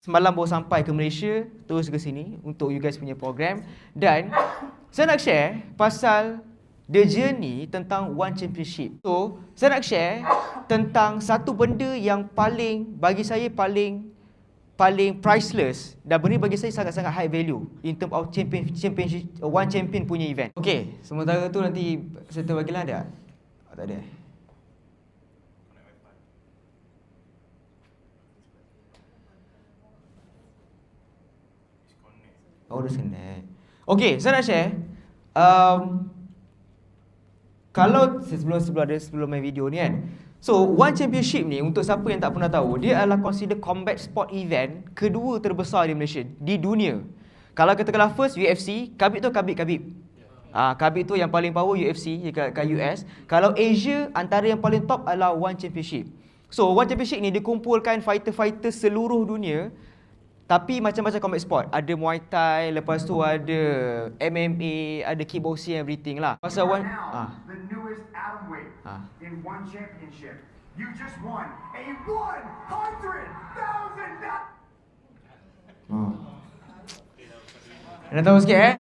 Semalam baru sampai ke Malaysia, terus ke sini untuk you guys punya program. Dan saya nak share pasal the journey tentang One Championship. So, saya nak share tentang satu benda yang bagi saya paling priceless, dan benda bagi saya sangat-sangat high value in term of championship, One Champion punya event. Okay, sementara tu nanti saya terbagilah ada? Tak ada. Oh, dah connect. Okay, saya nak share. Kalau sebelum main video ni kan. So, One Championship ni, untuk siapa yang tak pernah tahu, dia adalah consider combat sport event kedua terbesar di Malaysia, di dunia. Kalau katakanlah first UFC, Khabib. Khabib tu yang paling power UFC kat US. Kalau Asia, antara yang paling top adalah One Championship. So, One Championship ni dikumpulkan fighter-fighter seluruh dunia. Tapi macam-macam combat sport. Ada Muay Thai, lepas tu ada MMA, ada kickboxing, everything lah. Pasal One... The newest atomweight in One Championship. You just won a $100,000. Nak tahu sikit